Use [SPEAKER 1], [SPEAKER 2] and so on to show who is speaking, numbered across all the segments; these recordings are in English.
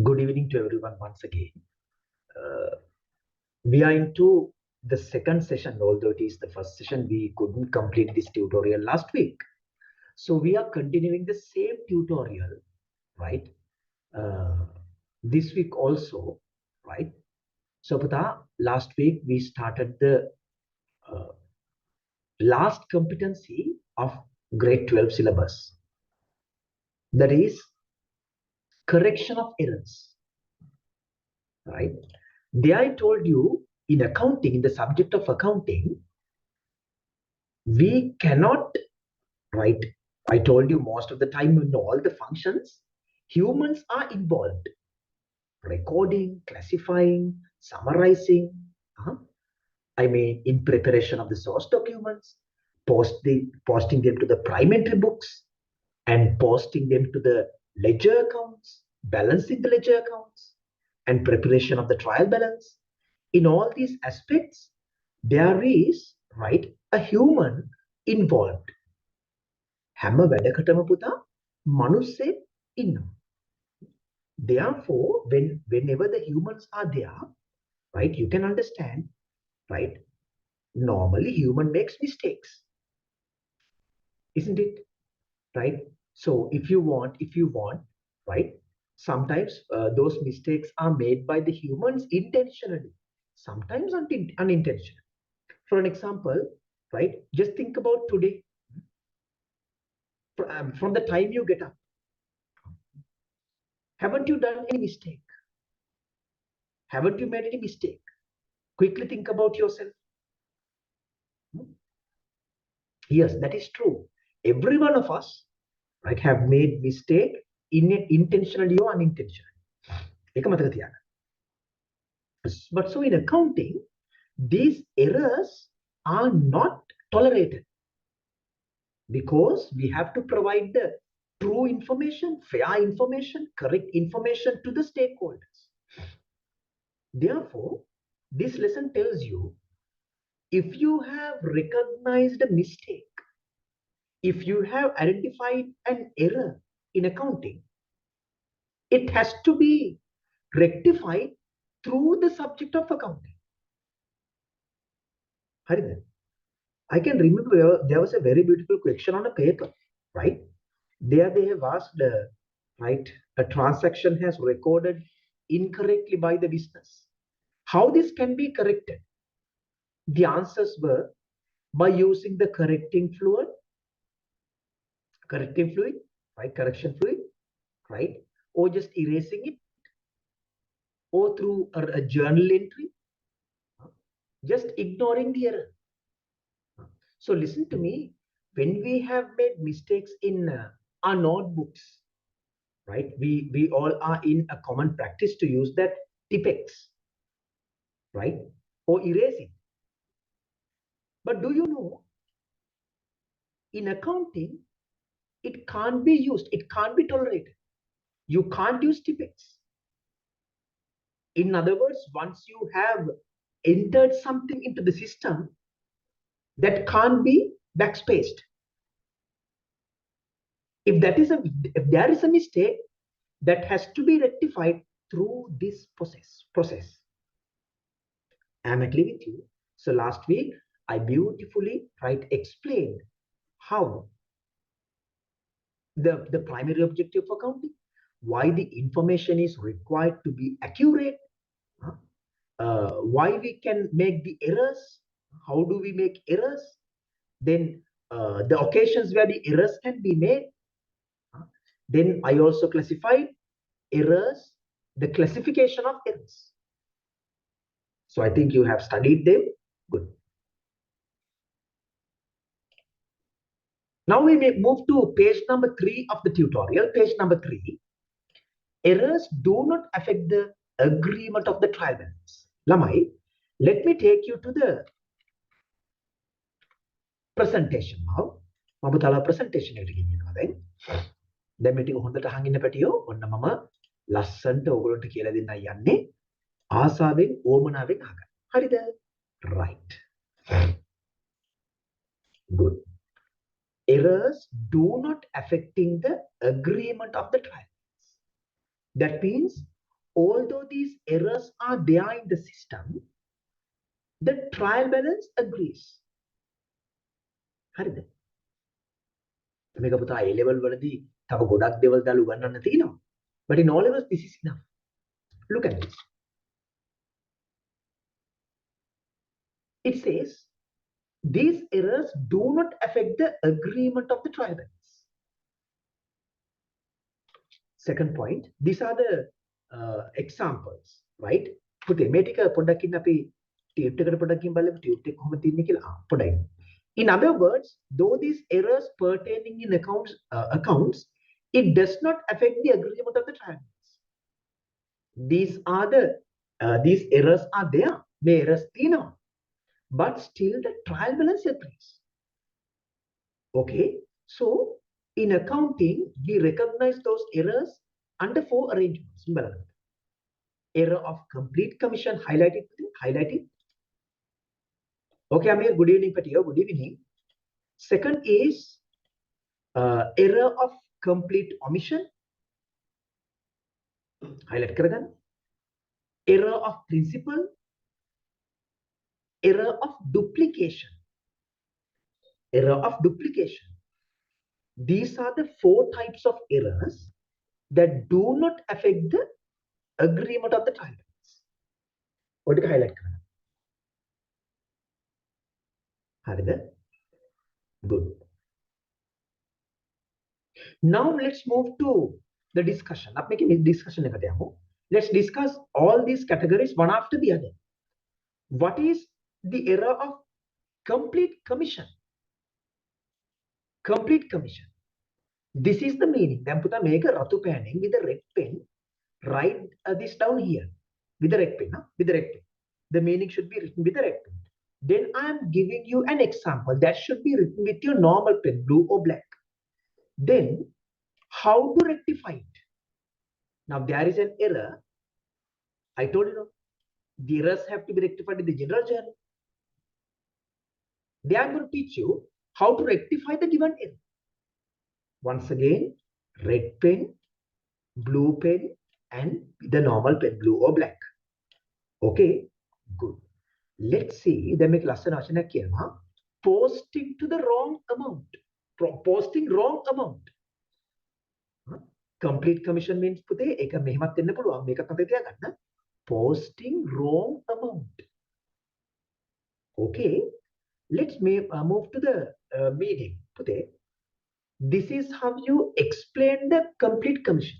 [SPEAKER 1] Good evening to everyone once again. We are into the second session, although it is the first session, we couldn't complete this tutorial last week. So we are continuing the same tutorial, right? Uh, this week also, right? So, Pata, last week we started the uh, last competency of grade 12 syllabus. That is correction of errors, right? There I told you in accounting, in the subject of accounting, we cannot write. I told you most of the time in all the functions, humans are involved. Recording, classifying, summarizing. I mean, in preparation of the source documents, posting them to the prime entry books, and posting them to the ledger accounts, balancing the ledger accounts, and preparation of the trial balance. In all these aspects, there is, right, a human involved. හැම වැඩකටම පුතා මනුස්සයෙක් ඉන්නවා. Therefore, whenever the humans are there, right, you can understand, right, normally human makes mistakes, isn't it? Right? So if you want, right, sometimes those mistakes are made by the humans intentionally, sometimes unintentionally. For an example, right, just think about today. From the time you get up, haven't you done any mistake? Haven't you made any mistake? Quickly think about yourself. Yes, that is true. Every one of us, right, have made mistake intentionally or unintentionally. But so in accounting, these errors are not tolerated because we have to provide the true information, fair information, correct information to the stakeholders. Therefore, this lesson tells you, if you have recognized a mistake, if you have identified an error in accounting, it has to be rectified through the subject of accounting. I can remember there was a very beautiful question on a paper, right? There they have asked, right, a transaction has recorded incorrectly by the business. How this can be corrected? The answers were by using the correcting fluid, right, correction fluid, right, or just erasing it, or through a journal entry, just ignoring the error. So listen to me, when we have made mistakes in our notebooks, right, we all are in a common practice to use that tipex, right, or erase it. But do you know, in accounting, it can't be used, it can't be tolerated. You can't use tipex. In other words, once you have entered something into the system, that can't be backspaced. If there is a mistake, that has to be rectified through this process. I am agree with you. So last week I beautifully, right, explained how the primary objective of accounting, why the information is required to be accurate, why we can make the errors, how do we make errors, then the occasions where the errors can be made. Then I also classified errors, the classification of errors. So I think you have studied them. Good. Now we may move to page number 3 of the tutorial. Page number 3. Errors do not affect the agreement of the trial balance. Lamai, let me take you to the presentation now. මම තලා presentation එකට ගෙනියනවා දැන්. දැන් මේ ටික හොඳට අහන් ඉන්න පැටියෝ ඔන්න මම ලස්සන්ට ඔයගොල්ලන්ට කියලා දෙන්නයි යන්නේ. ආසාවෙන් ඕමනාවෙන් අහගන්න. හරිද? Right. Good. Errors do not affecting the agreement of the trial. That means although these errors are there in the system, the trial balance agrees. හරිද? මේක පුතා A level වලදී තව ගොඩක් දේවල් දාලා උගන්වන්න තියෙනවා. But in all levels this is enough. Look at this. It says these errors do not affect the agreement of the trial balance. Second point, these are the examples, right? පුතේ මේ ටික පොඩ්ඩක් අපි ටියුට් එකට පොඩ්ඩක් බලමු tute එක කොහොමද තියෙන්නේ කියලා. පොඩ්ඩයි. In other words, though these errors pertaining in accounts, it does not affect the agreement of the trial balance. These errors are there. The errors තියෙනවා. But still the trial balance agrees. Okay, so in accounting we recognize those errors under 4 arrangements. Error of complete commission highlighted. Okay, Amir, good evening Patiyo, good evening. Second is error of complete omission, highlight karagan. Error of principle, error of duplication. Error of duplication. These are the 4 types of errors that do not affect the agreement of the trial balance. What did I highlight? Good. Now let's move to the discussion. Let's discuss all these categories one after the other. What is the error of complete commission? Complete commission. This is the meaning. Then put a make a ratu panning with a red pen. Write this down here with the red pen. With the red pen. The meaning should be written with the red pen. Then I am giving you an example that should be written with your normal pen, blue or black. Then how to rectify it? Now there is an error. I told you, the errors have to be rectified in the general journal. They are going to teach you how to rectify the given error. Once again, red pen, blue pen, and the normal pen, blue or black. Okay, good. Let's see. They make lesson posting to the wrong amount. Posting wrong amount. Complete commission means පුතේ ඒක මෙහෙමත් වෙන්න පුළුවන්. මේකත් අපේ තියාගන්න. Posting wrong amount. Okay, let's move to the meaning. Putte, this is how you explain the complete commission.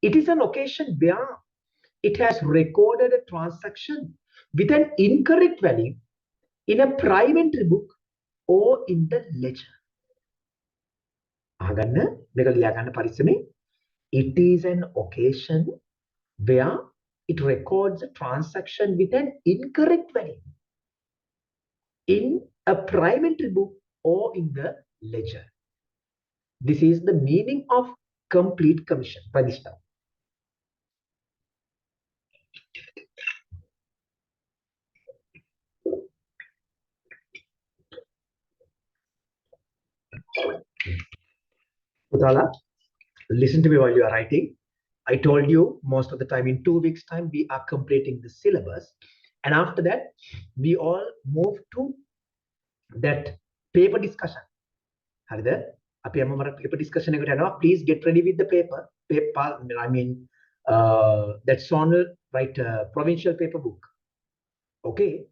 [SPEAKER 1] It is an occasion where it has recorded a transaction with an incorrect value in a prime entry book or in the ledger. It is an occasion where it records a transaction with an incorrect value in a prime entry book or in the ledger. This is the meaning of complete commission. Pradishta. Putala, listen to me while you are writing. I told you most of the time in 2 weeks time we are completing the syllabus, and after that we all move to that paper discussion. Harida, අපි හැමෝම paper discussion එකට යනවා. Please get ready with the paper. I mean that zonal, right, provincial paper book. Okay,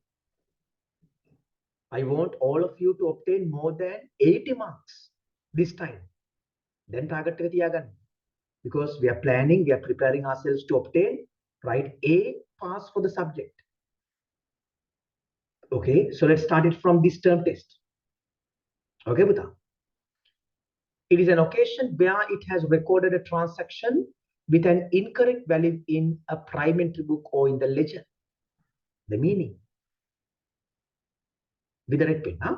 [SPEAKER 1] I want all of you to obtain more than 80 marks this time. Then target එක තියාගන්න. Because we are planning, we are preparing ourselves to obtain, right, A pass for the subject. Okay, so let's start it from this term test. Okay, Buddha. It is an occasion where it has recorded a transaction with an incorrect value in a prime entry book or in the ledger. The meaning. With the red pen, huh?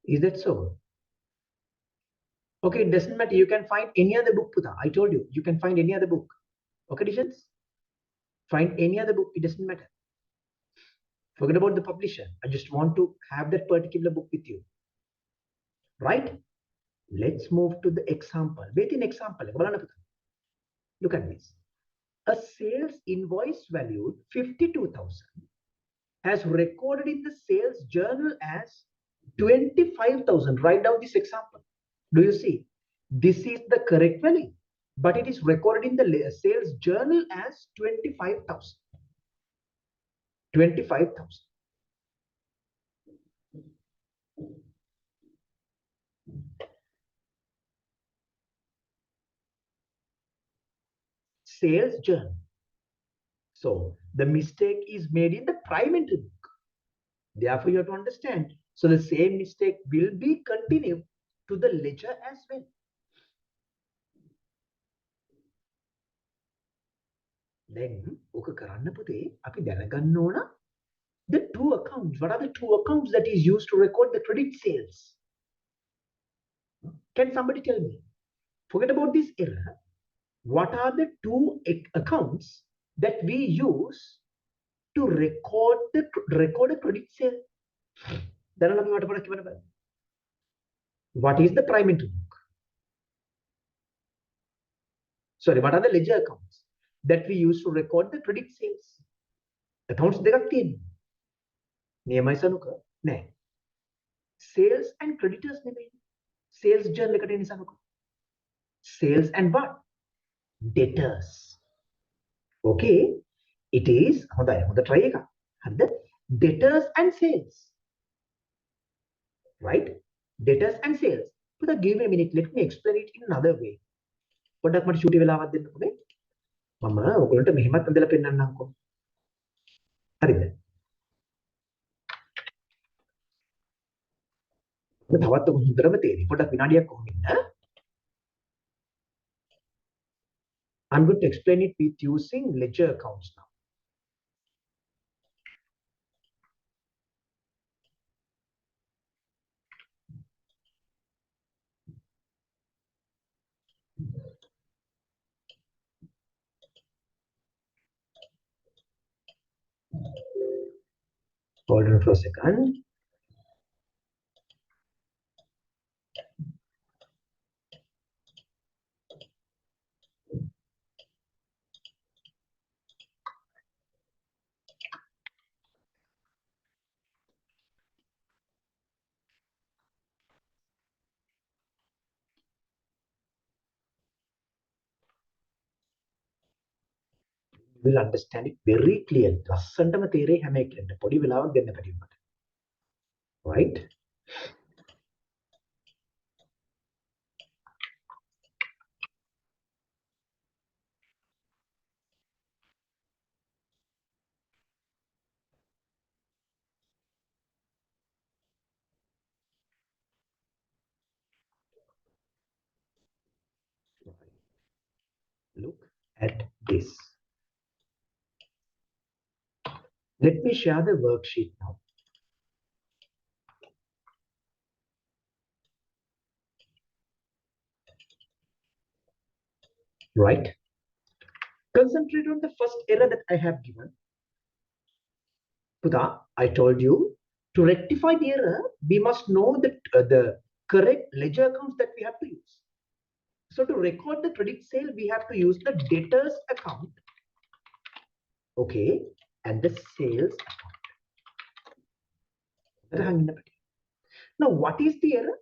[SPEAKER 1] Is that so? Okay, it doesn't matter. You can find any other book, Putha. I told you, you can find any other book. Okay, Dishans? Find any other book. It doesn't matter. Forget about the publisher. I just want to have that particular book with you. Right? Let's move to the example. Wait in example. Look at this. A sales invoice valued 52,000 has recorded in the sales journal as 25,000. Write down this example. Do you see? This is the correct value, but it is recorded in the sales journal as 25,000. 25,000. Sales journal. So the mistake is made in the prime entry book. Therefore, you have to understand. So the same mistake will be continued to the ledger as well. Then, okay, කරන්න පුතේ අපි දැනගන්න ඕන the two accounts. What are the two accounts that is used to record the credit sales? Can somebody tell me? Forget about this error. What are the two accounts that we use to record a credit sale? What is the prime entry book? Sorry, what are the ledger accounts that we use to record the credit sales? Accounts දෙකක් තියෙනවා. නියමයි සනුක? නෑ. Sales and creditors නෙමෙයි. Sales journal එකට එන්නේ Sanuka. Sales and what? Debtors. Okay, it is හොඳ try එක. හරිද? Debtors and sales. Right? Debtors and sales. But give me a minute. Let me explain it in another way. පොඩ්ඩක් මට ෂූටි වෙලාවක් දෙන්න පුනේ. මම ඔයගොල්ලන්ට මෙහෙමත් අඳලා පෙන්නන්නම්කෝ. හරිද? තවත් හොඳටම තේරෙයි. පොඩ්ඩක් විනාඩියක් කොහොමද ඉන්න? I'm going to explain it with using ledger accounts now. Hold on for a second. You will understand it very clearly. ලස්සනටම තේරෙයි හැම එකකට. පොඩි වෙලාවක් දෙන්න කටියට. Right? Look at this. Let me share the worksheet now. Right? Concentrate on the first error that I have given. Puda, I told you to rectify the error, we must know the correct ledger accounts that we have to use. So to record the credit sale, we have to use the debtors account, okay, and the sales account. Now, what is the error?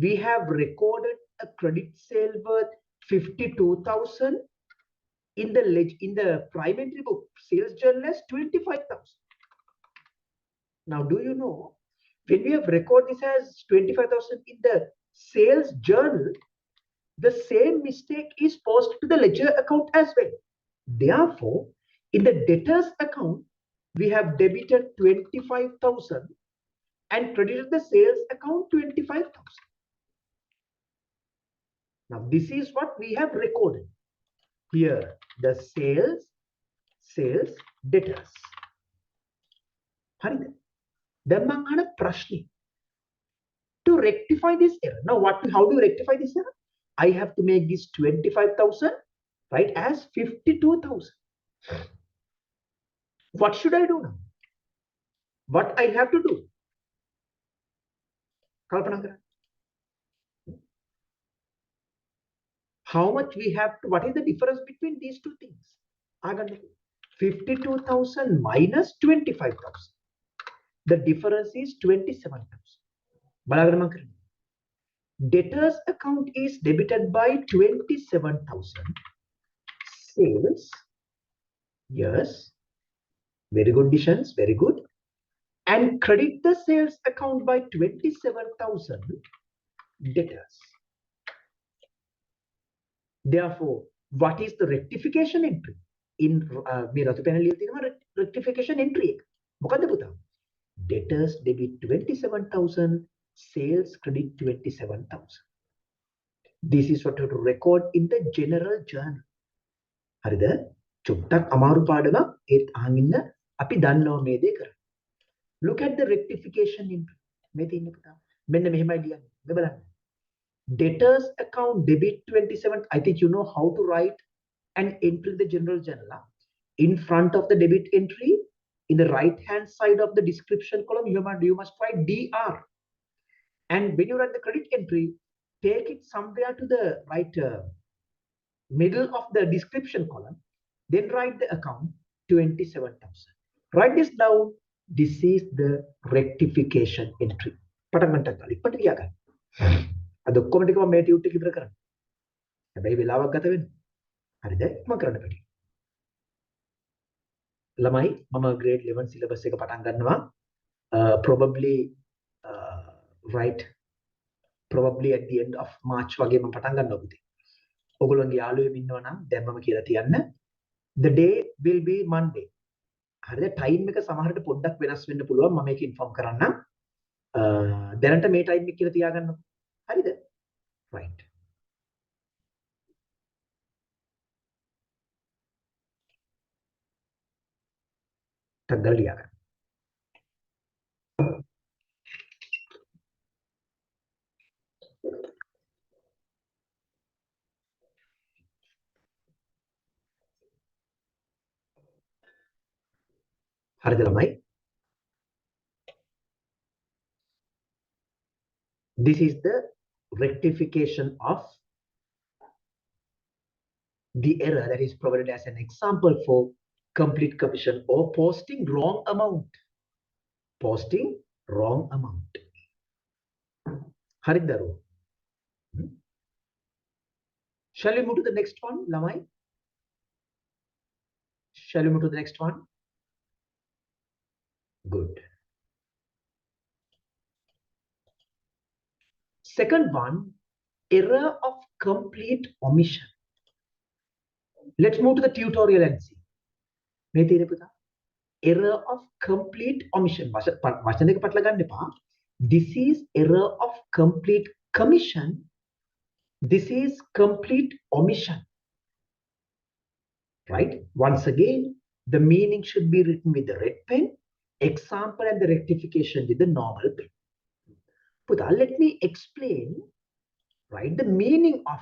[SPEAKER 1] We have recorded a credit sale worth 52,000 in the prime entry book sales journal as 25,000. Now, do you know when we have recorded this as 25,000 in the sales journal, the same mistake is posted to the ledger account as well. Therefore, in the debtors account, we have debited 25,000 and credited the sales account 25,000. Now, this is what we have recorded. Here, the sales debtors. හරිද? දැන් මම අහන ප්‍රශ්නේ to rectify this error. Now, how do you rectify this error? I have to make this 25,000 right as 52,000. What should I do now? What I have to do? Kalpana kara. How much we have to, what is the difference between these two things? 52,000 minus 25,000. The difference is 27,000. Debtors account is debited by 27,000. Sales, yes, very good additions, very good. And credit the sales account by 27,000 debtors. Therefore, what is the rectification entry? In rectification entry. Debtors debit 27,000, sales credit 27,000. This is what you have to record in the general journal. හරිද? චුට්ටක් අමාරු පාඩමක් ඒත් අහන් ඉන්න අපි දන්නවා මේ දේ කරන්න. Look at the rectification entry. මේ තියෙන්නේ පුතා. මෙන්න මෙහෙමයි ලියන්නේ. මේ බලන්න. Debtors account debit 27. I think you know how to write an entry in the general journal. In front of the debit entry, in the right hand side of the description column, you must write DR. And when you write the credit entry, take it somewhere to the right middle of the description column, then write the account 27,000. Write this down. This is the rectification entry. පටන් ඉක්මනට ලියා ගන්න. අද ඔක්කොම ටික මම මේ tute එක ඉවර කරන්න. හැබැයි වෙලාවක් ගත වෙනවා. හරිද? මම කරන්න බැරි. ළමයි මම grade 11 syllabus එක පටන් ගන්නවා. Probably right probably at the end of March වගේ මම පටන් ගන්නවා පුතේ. ඔයගොල්ලන්ගේ යාළුවෙම ඉන්නවා නම් දැන් මම කියලා තියන්න. The day will be Monday. හරිද? ටයිම් එක සමහරට පොඩ්ඩක් වෙනස් වෙන්න පුළුවන්. මම මේක ඉන්ෆෝම් කරන්නම්. දැනට මේ ටයිම් එක කියලා තියාගන්නකො. හරිද? right. ටග්ගල ලියා ගන්න. හරිද ළමයි? This is the rectification of the error that is provided as an example for complete commission or posting wrong amount. Posting wrong amount. හරිද දරුවෝ? Shall we move to the next one, ළමයි? Shall we move to the next one? Good. Second one, error of complete omission. Let's move to the tutorial and see. මේ තියෙන පුතා. Error of complete omission. වචන දෙක පටල ගන්න එපා. This is error of complete commission. This is complete omission. Right? Once again, the meaning should be written with the red pen, example and the rectification with the normal pen. Puta, let me explain, right, the meaning of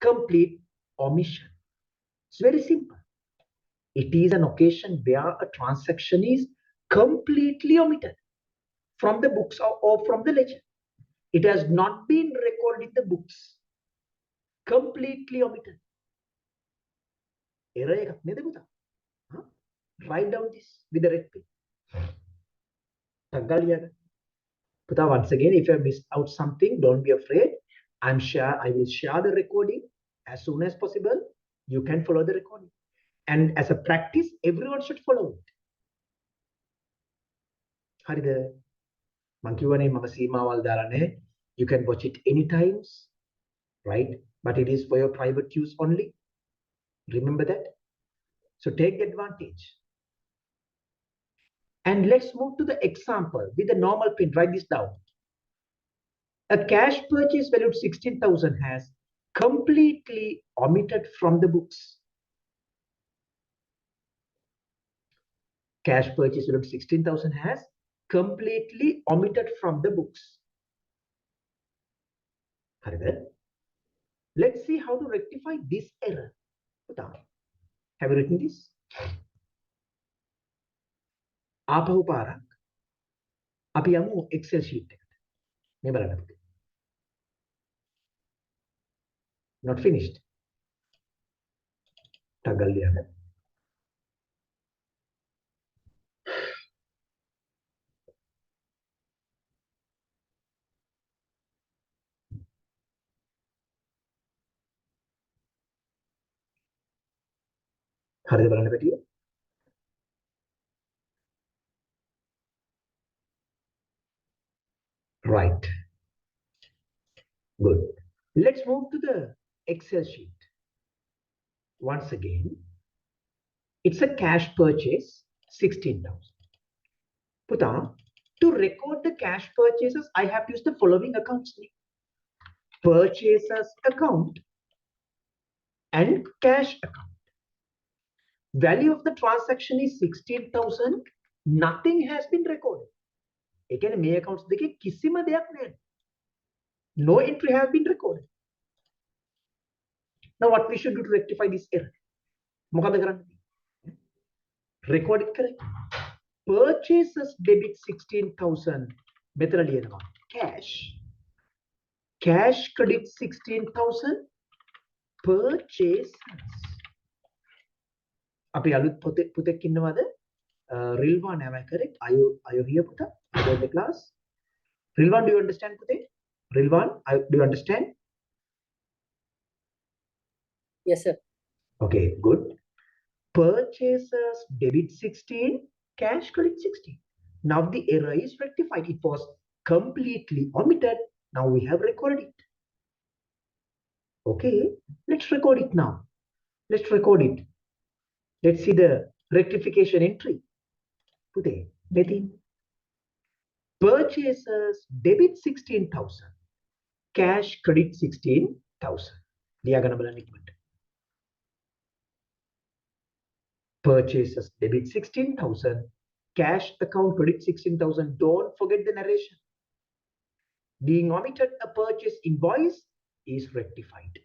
[SPEAKER 1] complete omission. It's very simple. It is an occasion where a transaction is completely omitted from the books or from the ledger. It has not been recorded in the books. Completely omitted. Error එකක් නේද පුතා? Write down this with the red pen. ටග්ගල ලියා ගන්න. Puta, once again, if you have missed out something, don't be afraid. I will share the recording as soon as possible. You can follow the recording. And as a practice, everyone should follow it. හරිද? මං කියවනේ මම සීමාවල් දාලා නැහැ. You can watch it anytime, right? But it is for your private use only. Remember that. So take advantage. And let's move to the example with the normal pen. Write this down. A cash purchase valued 16,000 has completely omitted from the books. Cash purchase valued 16,000 has completely omitted from the books. Let's see how to rectify this error. Have you written this? ආපහු පාරක් අපි යමු Excel sheet එකට. මේ බලන්න. Not finished. ටගල් ලියන්න. හරිද බලන්න පැටිය? Right. Good. Let's move to the Excel sheet. Once again, it's a cash purchase, 16,000. Puta, to record the cash purchases, I have to use the following accounts name. Purchasers account and cash account. Value of the transaction is 16,000. Nothing has been recorded. Again, මේ accounts දෙකේ කිසිම දෙයක් නැහැ. No entry has been recorded. Now what we should do to rectify this error? මොකද කරන්නේ? Record it correct. Purchases debit 16,000. මෙතන ලියනවා cash. Cash credit 16,000. Purchases. අපි අලුත් පුතෙක් ඉන්නවද? Rilwan, am I correct? Are you here, Puta? Are you in the class? Rilwan, do you understand, Pute? Rilwan, do you understand?
[SPEAKER 2] Yes, sir.
[SPEAKER 1] Okay, good. Purchases debit 16, cash credit 16. Now the error is rectified. It was completely omitted. Now we have recorded it. Okay, let's record it now. Let's record it. Let's see the rectification entry. Pute, Betty. Purchases debit 16,000. Cash credit 16,000. Diagonal alignment. Purchases debit 16,000. Cash account credit 16,000. Don't forget the narration. Being omitted, a purchase invoice is rectified.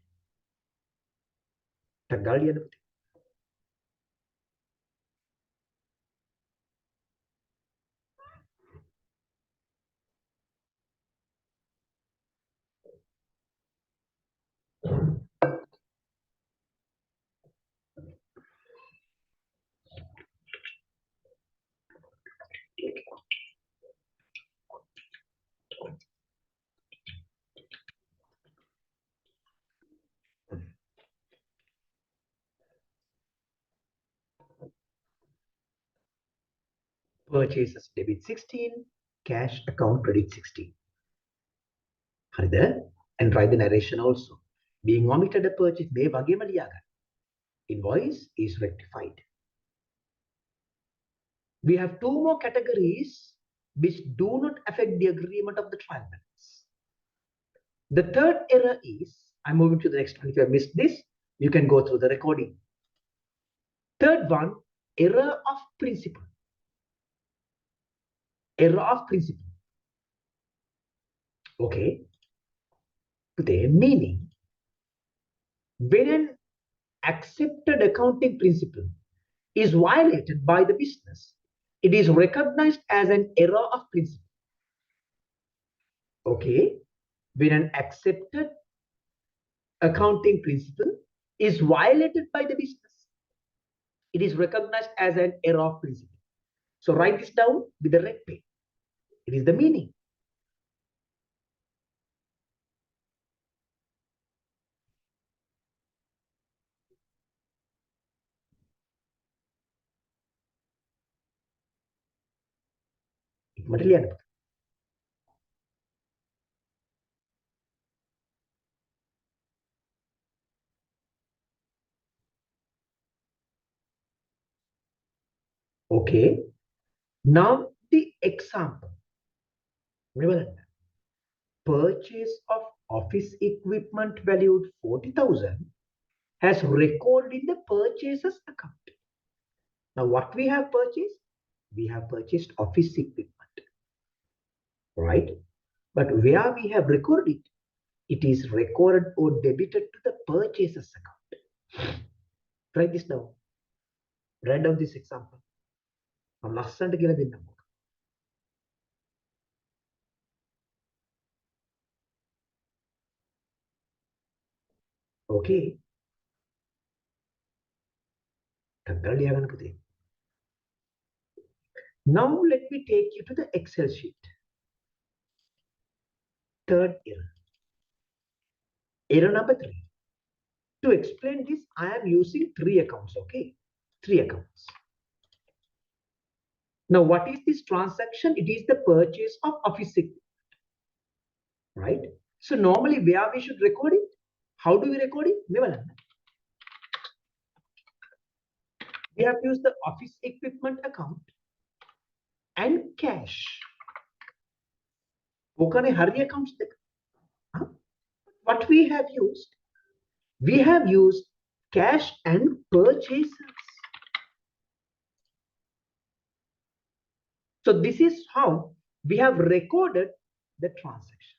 [SPEAKER 1] Purchases debit 16, cash account credit 16. Harida, and write the narration also. Being omitted, a purchase may වගේම ලියාගන්න. Invoice is rectified. We have two more categories which do not affect the agreement of the trial balance. The third error is, I'm moving to the next one. If you have missed this, you can go through the recording. Third one, error of principle. Error of principle. Okay. The meaning, when an accepted accounting principle is violated by the business, it is recognized as an error of principle. Okay. When an accepted accounting principle is violated by the business, it is recognized as an error of principle. So write this down with the red pen. It is the meaning. Okay. Now the example. Remember, purchase of office equipment valued 40,000 has recorded in the purchases account. Now what we have purchased? We have purchased office equipment, right? But where we have recorded it, it is recorded or debited to the purchases account. Write this down. Write down this example. මම ලස්සනට කියලා දෙන්නම්. Okay. ටග්ගල ලියාගන්න පුතේ. Now let me take you to the Excel sheet. Third error. Error number 3. To explain this, I am using 3 accounts, okay? 3 accounts. Now, what is this transaction? It is the purchase of office equipment, right? So normally where we should record it? How do we record it? We have used the office equipment account and cash. Hari accounts. What we have used? We have used cash and purchases. So this is how we have recorded the transaction.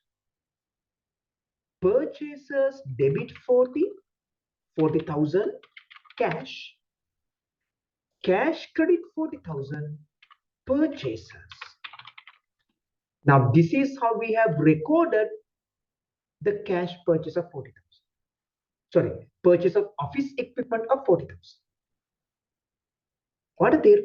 [SPEAKER 1] Purchases debit 40,000 cash. Cash credit 40,000 purchases. Now this is how we have recorded the cash purchase of 40,000. Sorry, purchase of office equipment of 40,000. What are the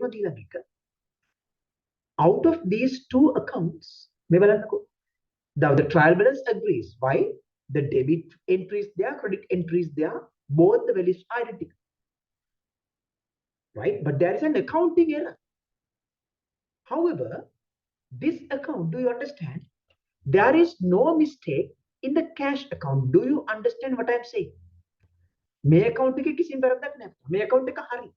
[SPEAKER 1] out of these two accounts, the trial balance agrees. Why? The debit entries there, credit entries there, both the values are identical. Right? But there is an accounting error. However, this account, do you understand? There is no mistake in the cash account. Do you understand what I am saying? May account may account hari.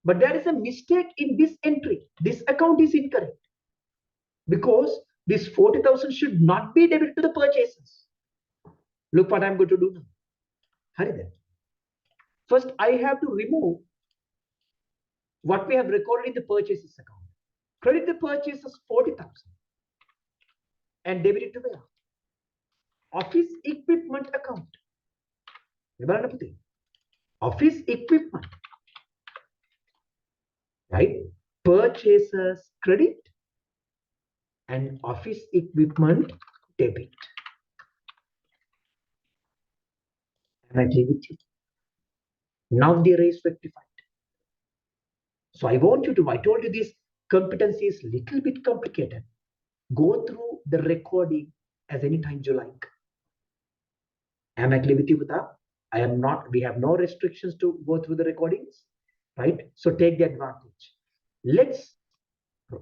[SPEAKER 1] But there is a mistake in this entry. This account is incorrect. Because this 40,000 should not be debited to the purchases. Look what I'm going to do now. Hari then. First, I have to remove what we have recorded in the purchases account. Credit the purchases 40,000 and debit it to where? Office equipment account. Office equipment. Right? Purchases credit and office equipment debit. And I leave it here. Now the error is rectified. So I told you this competency is little bit complicated. Go through the recording as any time you like. Am I clear with you with that? I am not, we have no restrictions to go through the recordings, right? So take the advantage. Let's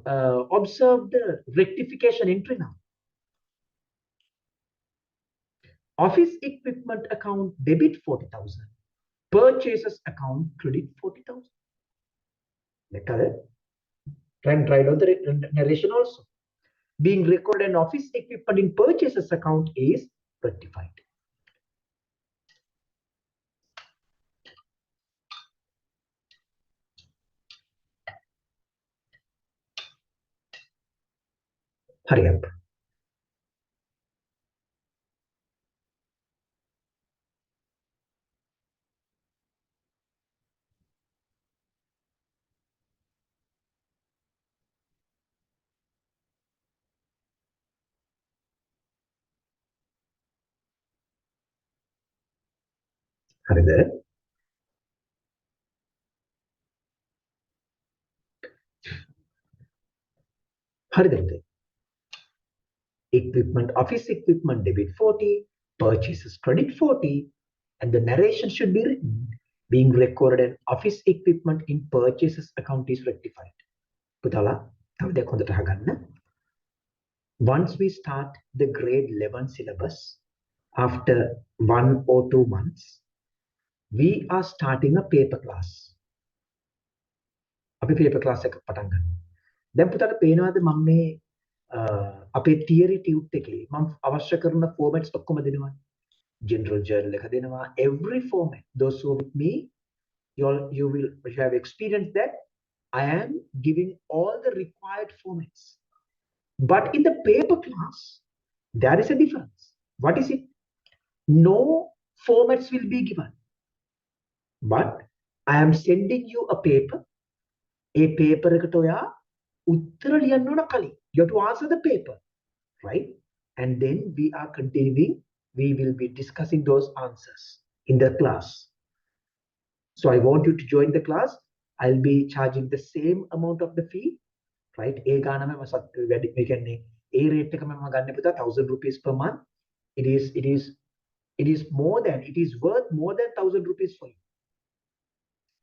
[SPEAKER 1] observe the rectification entry now. Office equipment account debit 40,000. Purchases account credit 40,000. Try and write down the narration also. Being recorded an office equipment in purchases account is rectified. Hurry up. Hurry there. Hurry there. Equipment, office equipment debit 40, purchases credit 40, and the narration should be written. Being recorded an office equipment in purchases account is rectified. Once we start the grade 11 syllabus, after 1 or 2 months, we are starting a paper class. Paper class එක පටන් ගන්නවා. දැන් පුතාට පේනවාද මම මේ අපේ theory tube එකේ මම අවශ්‍ය කරන formats ඔක්කොම දෙනවා. General journal එක දෙනවා. Every format. Those who are with me, you have experienced that I am giving all the required formats. But in the paper class, there is a difference. What is it? No formats will be given. But I am sending you a paper A paper එකට ඔයා උත්තර ලියන්න ඕන කලින්. You have to answer the paper, right? And then we are continuing. We will be discussing those answers in the class. So I want you to join the class. I'll be charging the same amount of the fee, right? ඒ ගානම වැඩි මේ කියන්නේ ඒ rate එකම මම ගන්න පුතා 1000 rupees per month. It is more than, it is worth more than 1000 rupees for you.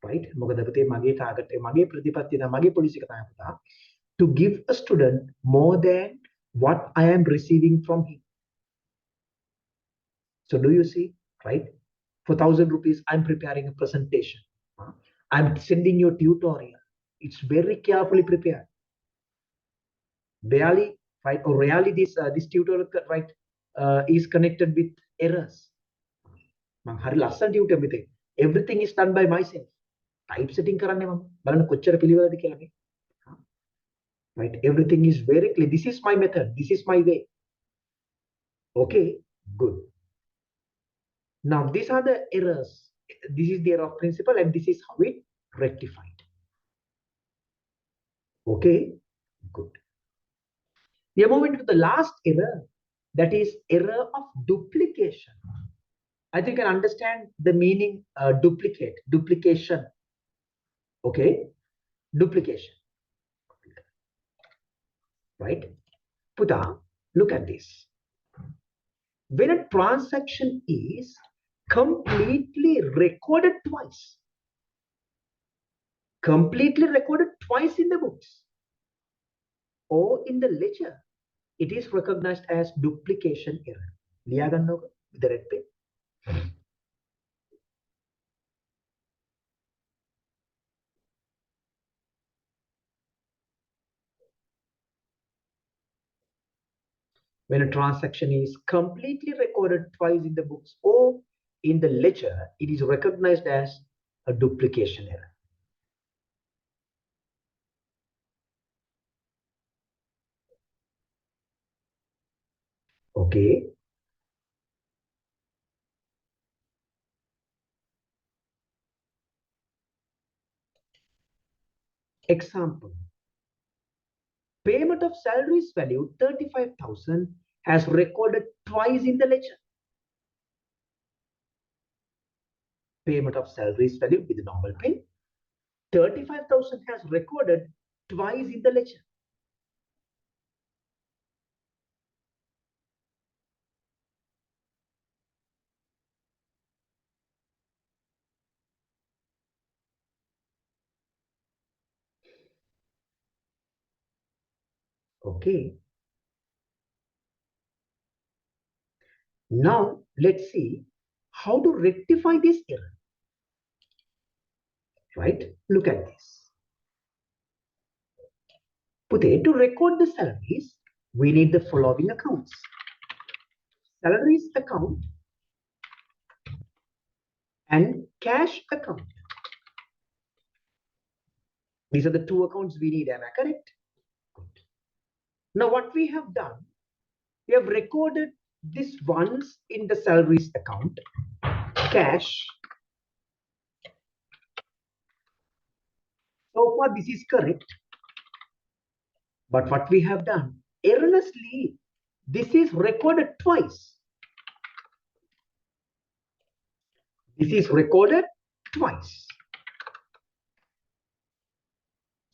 [SPEAKER 1] Right? මොකද පුතේ මගේ target මගේ ප්‍රතිපත්තිය මගේ policy එක තමයි පුතා to give a student more than what I am receiving from him. So do you see, right? For 1000 rupees, I'm preparing a presentation. I'm sending you a tutorial. It's very carefully prepared. Really, right? Or really, this tutorial, right, is connected with errors. Everything is done by myself. Type setting කරන්නේ මම බලන්න කොච්චර පිළිවෙලද කියලා මේ. Right? Everything is very clear. This is my method. This is my way. Okay, good. Now, these are the errors. This is the error of principle, and this is how it rectified. Okay, good. We are moving to the last error, that is error of duplication. I think you can understand the meaning duplication. Okay, duplication. Right? Puta, look at this. When a transaction is completely recorded twice in the books or in the ledger, it is recognized as duplication error. लिया गन्नोगा with the red pen. When a transaction is completely recorded twice in the books or in the ledger, it is recognized as a duplication error. Okay. Example. Payment of salaries value 35,000 has recorded twice in the ledger. Payment of salaries value with the normal pay 35,000 has recorded twice in the ledger. Okay. Now let's see how to rectify this error. Right? Look at this. To record the salaries, we need the following accounts. Salaries account and cash account. These are the two accounts we need. Am I correct? Good. Now what we have done, we have recorded this once in the salaries account, cash. So far this is correct. But what we have done, erroneously, this is recorded twice. This is recorded twice.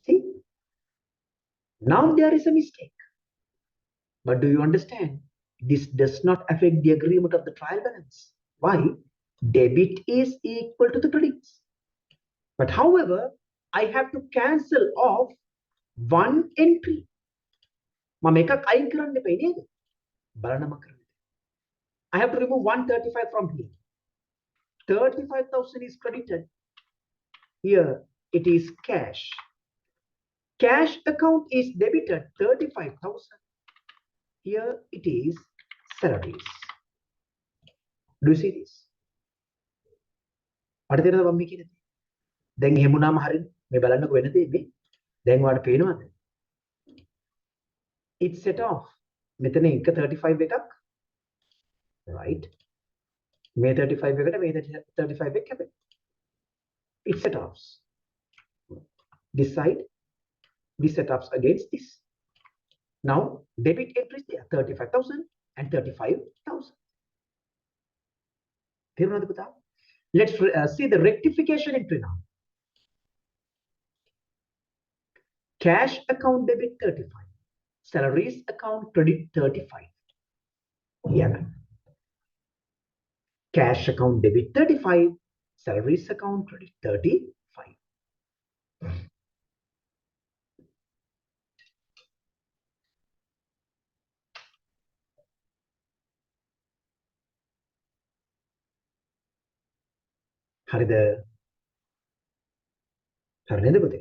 [SPEAKER 1] See? Now there is a mistake. But do you understand? This does not affect the agreement of the trial balance. Why? Debit is equal to the credits. But however, I have to cancel off one entry. I have to remove 135 from here. 35,000 is credited. Here it is cash. Cash account is debited 35,000. Here it is salaries. Do you see this? මට තේරෙනවද මම මේ කියන්නේ? දැන් එහෙම වුණාම හරියද? මේ බලන්නකො වෙන දේ මේ. දැන් ඔයාලට පේනවද? It's set off. මෙතන එක 35 එකක්. Right? මේ 35 එකට මේ 35 එක කැපෙනවා. It's set offs. This side, the setups against this. Now, debit entries there, 35,000 and 35,000. Let's see the rectification entry now. Cash account debit 35. Salaries account credit 35. Yeah. Cash account debit 35. Salaries account credit 35. හරිද? හරි නේද පුතේ?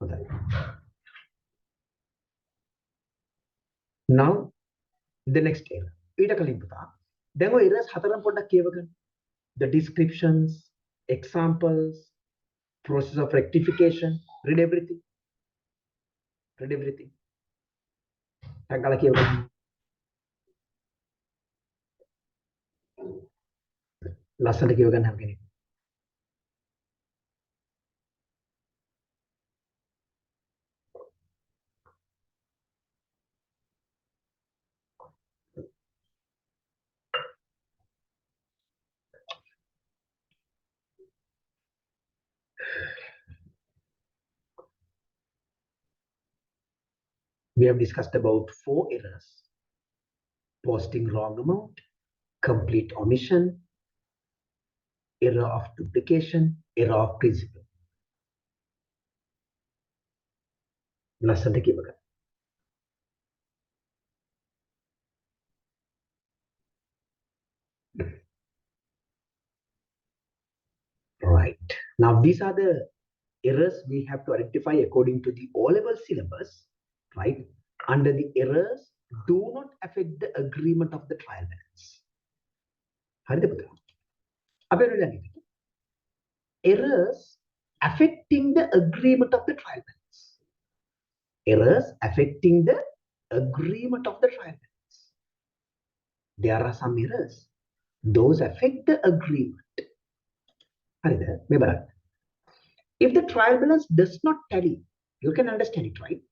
[SPEAKER 1] හොඳයි. Now the next error. ඊට කලින් පුතා. දැන් ඔය errors හතරම පොඩ්ඩක් කියව ගන්න. The descriptions, examples, process of rectification, read everything. Read everything. ටග්ගාලා කියව ගන්න. ලස්සනට කියව ගන්න හැම කෙනෙක්. We have discussed about 4 errors: posting wrong amount, complete omission, error of duplication, error of principle. ලස්සනට කියව ගන්න. Right. Now these are the errors we have to identify according to the O-level syllabus, right? Under the errors, do not affect the agreement of the trial balance. හරිද පුතා? අපි බලන්න. Errors affecting the agreement of the trial balance. Errors affecting the agreement of the trial balance. There are some errors. Those affect the agreement. හරිද? මේ බලන්න. If the trial balance does not tally, you can understand it, right?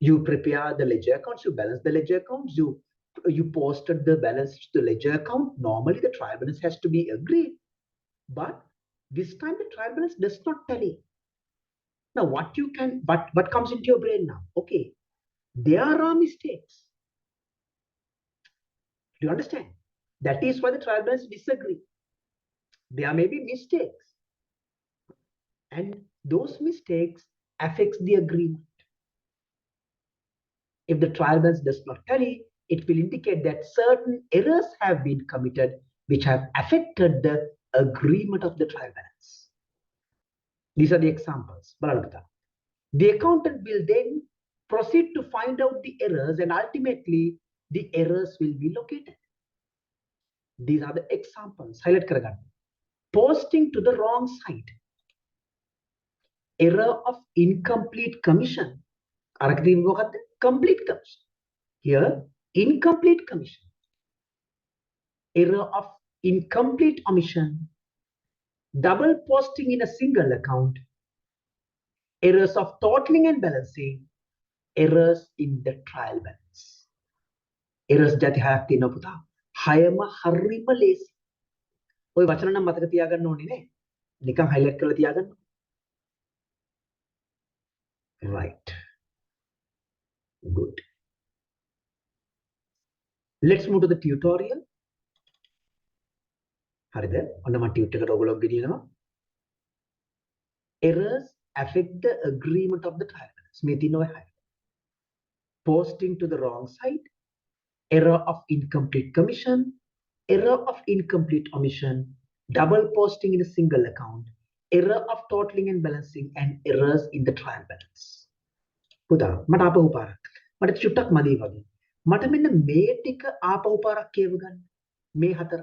[SPEAKER 1] You prepare the ledger accounts, you balance the ledger accounts, you posted the balance to the ledger account. Normally, the trial balance has to be agreed. But this time, the trial balance does not tally. Now, what comes into your brain now? Okay, there are mistakes. Do you understand? That is why the trial balance disagree. There may be mistakes. And those mistakes affects the agreement. If the trial balance does not tally, it will indicate that certain errors have been committed which have affected the agreement of the trial balance. These are the examples. The accountant will then proceed to find out the errors and ultimately the errors will be located. These are the examples. Highlight karagan. Posting to the wrong side. Error of incomplete commission. Complete commission. Here, incomplete commission. Error of incomplete omission. Double posting in a single account. Errors of totaling and balancing. Errors in the trial balance. Errors jati hayak තියෙනවා පුතා. හයම හරිම ලේසි. ඔය වචන නම් මතක තියාගන්න ඕනේ නේ. නිකන් highlight කරලා තියාගන්න. Right. Good. Let's move to the tutorial. හරිද? ඔන්න මම tutor එකට ඔයගොල්ලෝ ගෙනියනවා. Errors affect the agreement of the trial balance. මේ තියෙන ඔය හය. Posting to the wrong side, error of incomplete commission, error of incomplete omission, double posting in a single account, error of totaling and balancing, and errors in the trial balance. පුතා මට ආපහු පාරක්. මට චුට්ටක් මදි වගේ. මට මෙන්න මේ ටික ආපහු පාරක් කියව ගන්න. මේ හතර